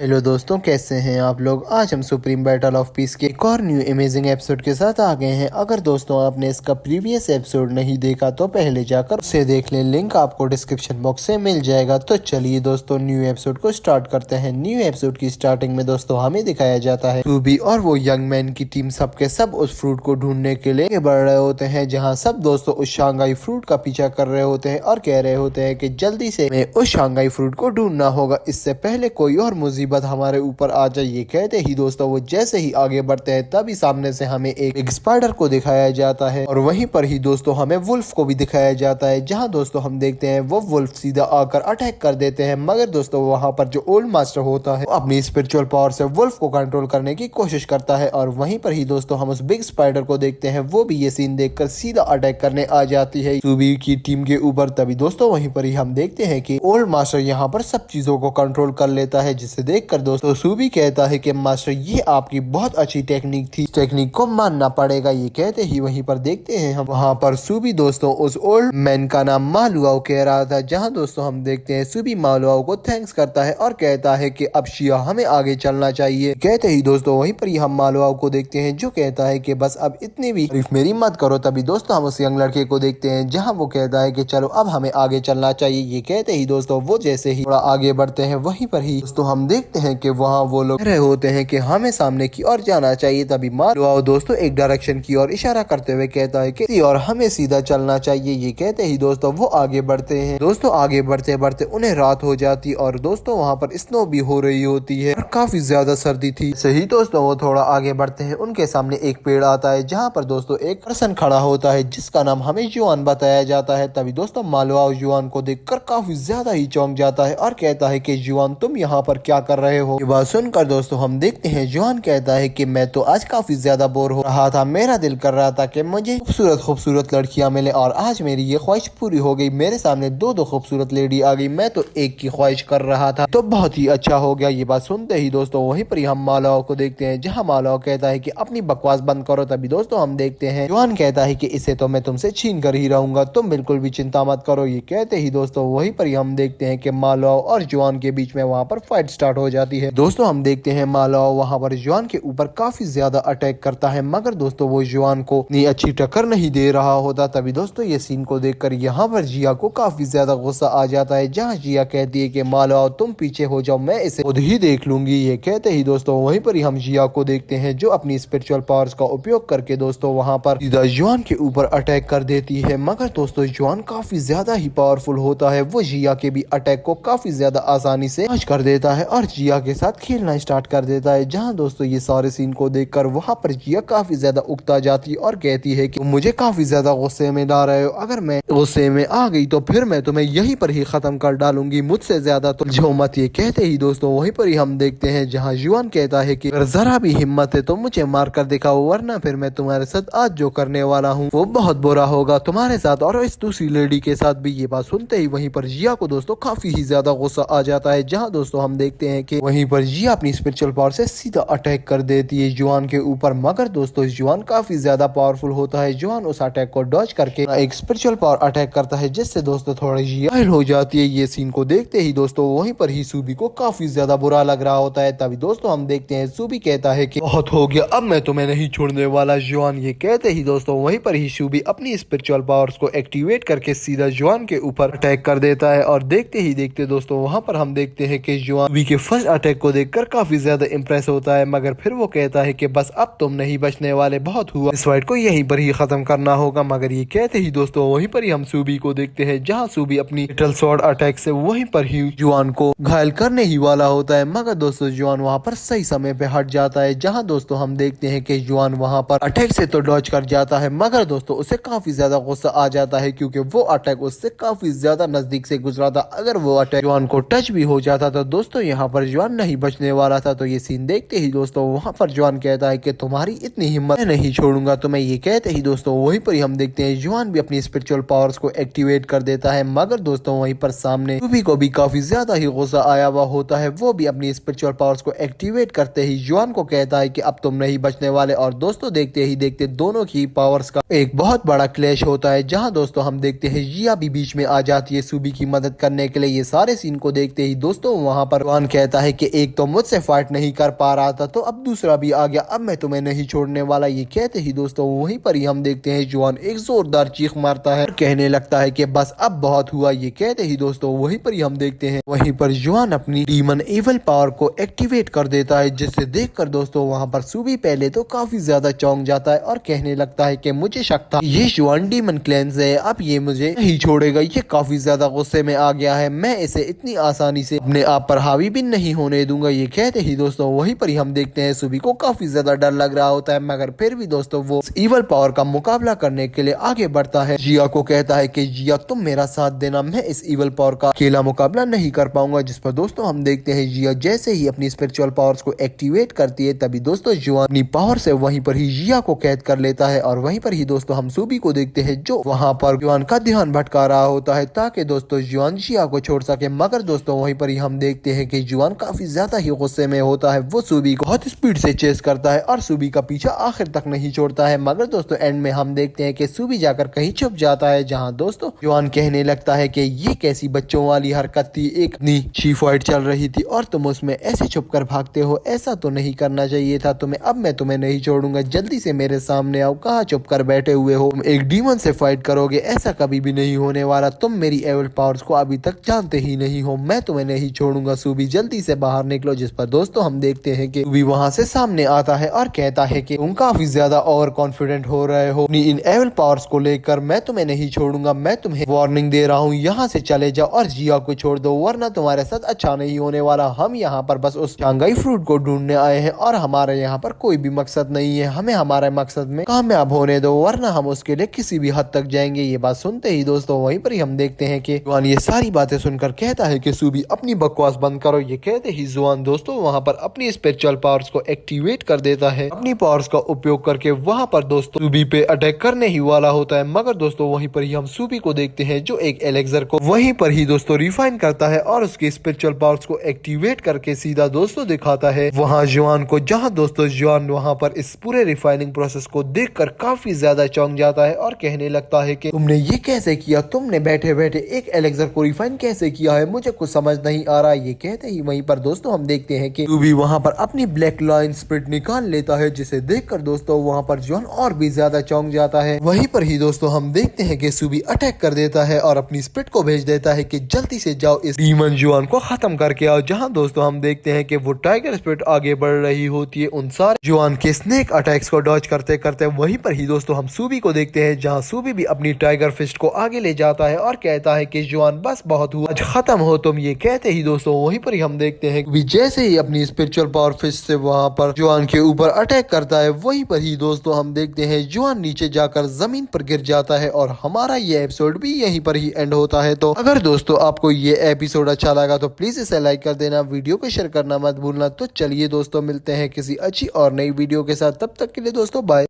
Hello दोस्तों, कैसे हैं आप लोग। आज हम सुप्रीम बैटल ऑफ पीस के एक और न्यू अमेजिंग एपिसोड के साथ आ गए हैं। अगर दोस्तों आपने इसका प्रीवियस एपिसोड नहीं देखा तो पहले जाकर उसे देख लें, लिंक आपको डिस्क्रिप्शन बॉक्स से मिल जाएगा। तो चलिए दोस्तों न्यू एपिसोड को स्टार्ट करते हैं। न्यू एपिसोड की स्टार्टिंग में दोस्तों हमें दिखाया जाता है रूबी और वो यंग मैन की टीम सबके सब उस फ्रूट को ढूंढने के लिए बढ़ रहे होते हैं, जहाँ सब दोस्तों उस शांघाई फ्रूट का पीछा कर रहे होते हैं और कह रहे होते हैं कि जल्दी से हमें उस शांघाई फ्रूट को ढूंढना होगा, इससे पहले कोई और मुसीबत हमारे ऊपर आ जाए। ये कहते ही दोस्तों वो जैसे ही आगे बढ़ते हैं तभी सामने से हमें एक स्पाइडर को दिखाया जाता है और वहीं पर ही दोस्तों हमें वुल्फ को भी दिखाया जाता है, जहां दोस्तों हम देखते हैं वो वुल्फ सीधा आकर अटैक कर देते हैं। मगर दोस्तों वहां पर जो ओल्ड मास्टर होता है अपनी स्पिरिचुअल पावर से वुल्फ को कंट्रोल करने की कोशिश करता है और वहीं पर ही दोस्तों हम उस बिग स्पाइडर को देखते हैं, वो भी ये सीन देखकर सीधा अटैक करने आ जाती है सूबी की टीम के ऊपर। तभी दोस्तों वहीं पर ही हम देखते हैं कि ओल्ड मास्टर यहाँ पर सब चीजों को कंट्रोल कर लेता है, जिसे देखकर दोस्तों सूबी कहता है कि मास्टर ये आपकी बहुत अच्छी टेक्निक थी, टेक्निक को मानना पड़ेगा। ये कहते ही वहीं पर देखते हैं हम वहाँ पर सूबी दोस्तों उस ओल्ड मैन का नाम मालुआओ कह रहा था, जहाँ दोस्तों हम देखते हैं सूबी मालुआओ को थैंक्स करता है और कहता है कि अब शिया हमें आगे चलना चाहिए। कहते ही दोस्तों वहीं पर ही हम मालुआओ को देखते हैं जो कहता है कि बस अब इतनी भी तारीफ मेरी मत करो। तभी दोस्तों हम उस यंग लड़के को देखते हैं जहाँ वो कहता है कि चलो अब हमें आगे चलना चाहिए। ये कहते ही दोस्तों वो जैसे ही थोड़ा आगे बढ़ते हैं वहीं पर ही दोस्तों हम देखते हैं कि वहाँ वो लोग कह रहे होते हैं कि हमें सामने की ओर जाना चाहिए। तभी मालुआओ दोस्तों एक डायरेक्शन की ओर इशारा करते हुए कहता है कि और हमें सीधा चलना चाहिए। ये कहते ही दोस्तों वो आगे बढ़ते हैं। दोस्तों आगे बढ़ते बढ़ते उन्हें रात हो जाती और दोस्तों वहाँ पर स्नो भी हो रही होती है और काफी ज्यादा सर्दी थी। सही दोस्तों वो थोड़ा आगे बढ़ते हैं, उनके सामने एक पेड़ आता है जहाँ पर दोस्तों एक पर्सन खड़ा होता है जिसका नाम हमें जुआन बताया जाता है। तभी दोस्तों मालुआओ जुआन को देखकर काफी ज्यादा ही चौंक जाता है और कहता है कि जुआन तुम यहाँ पर क्या कर रहे हो। ये बात सुनकर दोस्तों हम देखते हैं जुआन कहता है कि मैं तो आज काफी ज्यादा बोर हो रहा था, मेरा दिल कर रहा था कि मुझे खूबसूरत खूबसूरत लड़कियां मिले और आज मेरी ये ख्वाहिश पूरी हो गई। मेरे सामने दो खूबसूरत लेडी आ गई, मैं तो एक की ख्वाहिश कर रहा था, तो बहुत ही अच्छा हो गया। ये बात सुनते ही दोस्तों वहीं पर ही हम मालुआओ को देखते हैं जहाँ मालुआओ कहता है कि अपनी बकवास बंद करो। तभी दोस्तों हम देखते हैं जुआन कहता है कि इसे तो मैं तुमसे छीन कर ही रहूंगा, तुम बिल्कुल भी चिंता मत करो। ये कहते ही दोस्तों वहीं पर ही हम देखते हैं कि मालुआओ और जुआन के बीच में वहाँ पर फाइट स्टार्ट हो जाती है। दोस्तों हम देखते हैं मालुआओ वहाँ पर जुआन के ऊपर काफी ज्यादा अटैक करता है, मगर दोस्तों वो जुआन को इतनी अच्छी टक्कर नहीं दे रहा होता। तभी दोस्तों ये सीन को देखकर यहाँ पर जिया को काफी ज्यादा गुस्सा आ जाता है, जहाँ जिया कहती है कि मालुआओ तुम पीछे हो जाओ, मैं इसे खुद ही देख लूंगी। ये कहते ही दोस्तों वहीं पर ही हम जिया को देखते हैं जो अपनी स्पिरिचुअल पावर्स का उपयोग करके दोस्तों वहाँ पर सीधा जुआन के ऊपर अटैक कर देती है। मगर दोस्तों जुआन काफी ज्यादा ही पावरफुल होता है, वो जिया के भी अटैक को काफी ज्यादा आसानी से डॉज कर देता है और जिया के साथ खेलना स्टार्ट कर देता है। जहाँ दोस्तों ये सारे सीन को देखकर वहाँ पर जिया काफी ज्यादा उकता जाती है और कहती है कि मुझे काफी ज्यादा गुस्से में ला रहे हो, अगर मैं गुस्से में आ गई तो फिर मैं तुम्हें यहीं पर ही खत्म कर डालूंगी, मुझसे ज्यादा तो जो मत। ये कहते ही दोस्तों वहीं पर ही हम देखते हैं जहाँ जुआन कहता है कि अगर जरा भी हिम्मत है तो मुझे मार कर दिखाओ, वरना फिर मैं तुम्हारे साथ आज जो करने वाला हूँ वो बहुत बुरा होगा तुम्हारे साथ और इस दूसरी लेडी के साथ भी। ये बात सुनते ही वहीं पर जिया को दोस्तों काफी ही ज्यादा गुस्सा आ जाता है, जहाँ दोस्तों हम देखते हैं कि वहीं पर जिया अपनी स्पिरिचुअल पावर से सीधा अटैक कर देती है जुआन के ऊपर। मगर दोस्तों जुआन काफी ज्यादा पावरफुल होता है, जुआन उस अटैक को डॉज करके एक स्पिरिचुअल पावर अटैक करता है, जिससे दोस्तों थोड़ी जिया घायल हो जाती है। ये सीन को देखते ही दोस्तों वहीं पर ही सूबी को काफी ज्यादा बुरा लग रहा होता है। तभी दोस्तों हम देखते हैं सूबी कहता है कि बहुत हो गया, अब मैं तुम्हें नहीं छोड़ने वाला जुआन। ये कहते ही दोस्तों वहीं पर ही सूबी अपनी स्पिरिचुअल पावर्स को एक्टिवेट करके सीधा जुआन के ऊपर अटैक कर देता है और देखते ही देखते दोस्तों वहां पर हम देखते हैं कि जुआन सूबी के फर्स्ट अटैक को देखकर काफी ज्यादा इंप्रेस होता है, मगर फिर वो कहता है कि बस अब तुम नहीं बचने वाले, बहुत हुआ, इस फाइट को यहीं पर ही खत्म करना होगा। मगर ये कहते ही दोस्तों वहीं पर ही हम सूबी को देखते हैं जहाँ सूबी अपनी लिटिल स्वॉर्ड अटैक से वहीं पर ही जुआन को घायल करने ही वाला होता है, मगर दोस्तों जुआन वहाँ पर सही समय पे हट जाता है। जहाँ दोस्तों हम देखते हैं कि जुआन वहाँ पर अटैक से तो डॉज कर जाता है, मगर दोस्तों उसे काफी ज्यादा गुस्सा आ जाता है क्योंकि वो अटैक उससे काफी ज्यादा नजदीक से गुजरा था। अगर वो अटैक जुआन को टच भी हो जाता तो दोस्तों यहाँ पर जुआन नहीं बचने वाला था। तो ये सीन देखते ही दोस्तों वहाँ पर जुआन कहता है कि तुम्हारी इतनी हिम्मत, मैं नहीं छोड़ूंगा तुम्हें। ये कहते ही दोस्तों वहीं पर ही हम देखते हैं जुआन भी अपनी स्पिरिचुअल पावर्स को एक्टिवेट कर देता है, मगर दोस्तों वहीं पर सामने सूबी को भी काफी ज्यादा ही गुस्सा आया हुआ होता है, वो भी अपनी स्पिरिचुअल पावर्स को एक्टिवेट करते ही जुआन को कहता है कि अब तुम नहीं बचने वाले। और दोस्तों देखते ही देखते दोनों की पावर्स का एक बहुत बड़ा क्लैश होता है, जहाँ दोस्तों हम देखते हैं जिया भी बीच में आ जाती है सूबी की मदद करने के लिए। ये सारे सीन को देखते ही दोस्तों वहाँ पर जुआन कहता है कि एक तो मुझसे फाइट नहीं कर पा रहा था तो अब दूसरा भी आ गया, अब मैं तुम्हें नहीं छोड़ने वाला। ये कहते ही दोस्तों वहीं पर ही हम देखते हैं जुआन एक जोरदार चीख मारता है और कहने लगता है कि बस अब बहुत हुआ। ये कहते ही दोस्तों वहीं पर ही हम देखते हैं वहीं पर जुआन अपनी डीमन एविल पावर को एक्टिवेट कर देता है, जिससे देखकर दोस्तों वहां पर सूबी पहले तो काफी ज्यादा चौंक जाता है और कहने लगता है कि मुझे शक था ये जुआन डीमन क्लेंस है, अब ये मुझे नहीं छोड़ेगा। ये काफी ज्यादा गुस्से में आ गया है, मैं इसे इतनी आसानी से अपने आप पर हावी भी नहीं होने दूंगा। ये कहते ही दोस्तों वहीं पर ही हम देखते हैं सूबी को काफी ज्यादा डर लग रहा होता है, मगर फिर भी दोस्तों वो इवल पावर का मुकाबला करने के लिए आगे बढ़ता है। जिया को कहता है कि जिया तुम मेरा साथ देना, मैं इस इवल पावर का अकेला मुकाबला नहीं कर पाऊंगा। जिस पर दोस्तों हम देखते हैं जिया जैसे ही अपनी स्पिरिचुअल पावर्स को एक्टिवेट करती है तभी दोस्तों जुआन अपनी पावर से वहीं पर ही जिया को कैद कर लेता है और वहीं पर ही दोस्तों हम सूबी को देखते हैं जो वहां पर जुआन का ध्यान भटका रहा होता है ताकि दोस्तों जुआन जिया को छोड़ सके। मगर दोस्तों वहीं पर ही हम देखते हैं कि जुआन काफी ज्यादा ही गुस्से में होता है, वो सूबी को बहुत स्पीड से चेस करता है और सूबी का पीछा आखिर तक नहीं छोड़ता है। मगर दोस्तों एंड में हम देखते हैं कि सूबी जाकर कहीं छुप जाता है, जहां दोस्तों जुआन कहने लगता है कि ये कैसी बच्चों वाली हरकत थी, एक ची फाइट चल रही थी और तुम उसमें ऐसे छुप कर भागते हो, ऐसा तो नहीं करना चाहिए था तुम्हें, अब मैं तुम्हें नहीं छोड़ूंगा, जल्दी से मेरे सामने आओ, कहाँ छुप कर बैठे हुए हो, तुम एक डीमन से फाइट करोगे, ऐसा कभी भी नहीं होने वाला, तुम मेरी एविल पावर्स को अभी तक जानते ही नहीं हो, मैं तुम्हें नहीं छोड़ूंगा, सूबी जल्दी से बाहर निकलो। जिस पर दोस्तों हम देखते हैं कि सूबी वहां से सामने आता है और कहता है कि तुम काफी ज्यादा ओवर कॉन्फिडेंट हो रहे हो इन एविल पावर्स को लेकर, मैं तुम्हें नहीं छोड़ूंगा, मैं तुम्हें वार्निंग दे रहा हूँ, यहाँ से चले जाओ और जिया को छोड़ दो वरना तुम्हारे साथ अच्छा नहीं होने वाला। हम यहाँ पर बस उस शांघाई फ्रूट को ढूंढने आए हैं और हमारे यहाँ पर कोई भी मकसद नहीं है, हमें हमारे मकसद में कामयाब होने दो वरना हम उसके लिए किसी भी हद तक जाएंगे। ये बात सुनते ही दोस्तों वहीं पर ही हम देखते हैं कि जुआन ये सारी बातें सुनकर कहता है कि सूबी अपनी बकवास बंद करो। ये कहते ही जुआन दोस्तों वहाँ पर अपनी स्पिरिचुअल पावर्स को एक्टिवेट कर देता है, अपनी पावर्स का उपयोग करके वहाँ पर दोस्तों सूबी पे अटैक करने ही वाला होता है। मगर दोस्तों वहीं पर ही हम सूबी को देखते हैं जो एक एलेक्सर को वहीं पर ही दोस्तों रिफाइन करता है और उसके स्पिरिचुअल पावर्स को एक्टिवेट करके सीधा दोस्तों दिखाता है वहाँ जुआन को, जहाँ दोस्तों जुआन वहाँ पर इस पूरे रिफाइनिंग प्रोसेस को देखकर काफी ज्यादा चौंक जाता है और कहने लगता है कि तुमने ये कैसे किया, तुमने बैठे बैठे एक एलेक्सर को रिफाइन कैसे किया है, मुझे कुछ समझ नहीं आ रहा। ये कहते ही वहीं पर दोस्तों हम देखते हैं कि सूबी वहाँ पर अपनी ब्लैक लाइन स्पिरिट निकाल लेता है, जिसे देखकर दोस्तों वहाँ पर जुआन और भी ज्यादा चौंक जाता है। वहीं पर ही दोस्तों हम देखते हैं कि सूबी अटैक कर देता है और अपनी स्पिरिट को भेज देता है कि जल्दी से जाओ इस डीमन जुआन को खत्म करके आओ। जहाँ दोस्तों हम देखते हैं कि वो टाइगर स्पिरिट आगे बढ़ रही होती है उन सारे जुआन के स्नेक अटैक्स को डॉज करते करते। वहीं पर ही दोस्तों हम सूबी को देखते हैं जहाँ सूबी भी अपनी टाइगर फिस्ट को आगे ले जाता है और कहता है कि जुआन बस बहुत हुआ, आज खत्म हो तुम। ये कहते ही दोस्तों वहीं पर ही हम देखते हैं कि जैसे ही अपनी स्पिरिचुअल पावर फिस्ट से वहां पर जुआन के ऊपर अटैक करता है, वहीं पर ही दोस्तों हम देखते हैं जुआन नीचे जाकर जमीन पर गिर जाता है और हमारा ये एपिसोड भी यहीं पर ही एंड होता है। तो अगर दोस्तों आपको ये एपिसोड अच्छा लगा तो प्लीज इसे लाइक कर देना, वीडियो को शेयर करना मत भूलना। तो चलिए दोस्तों मिलते हैं किसी अच्छी और नई वीडियो के साथ, तब तक के लिए दोस्तों बाय।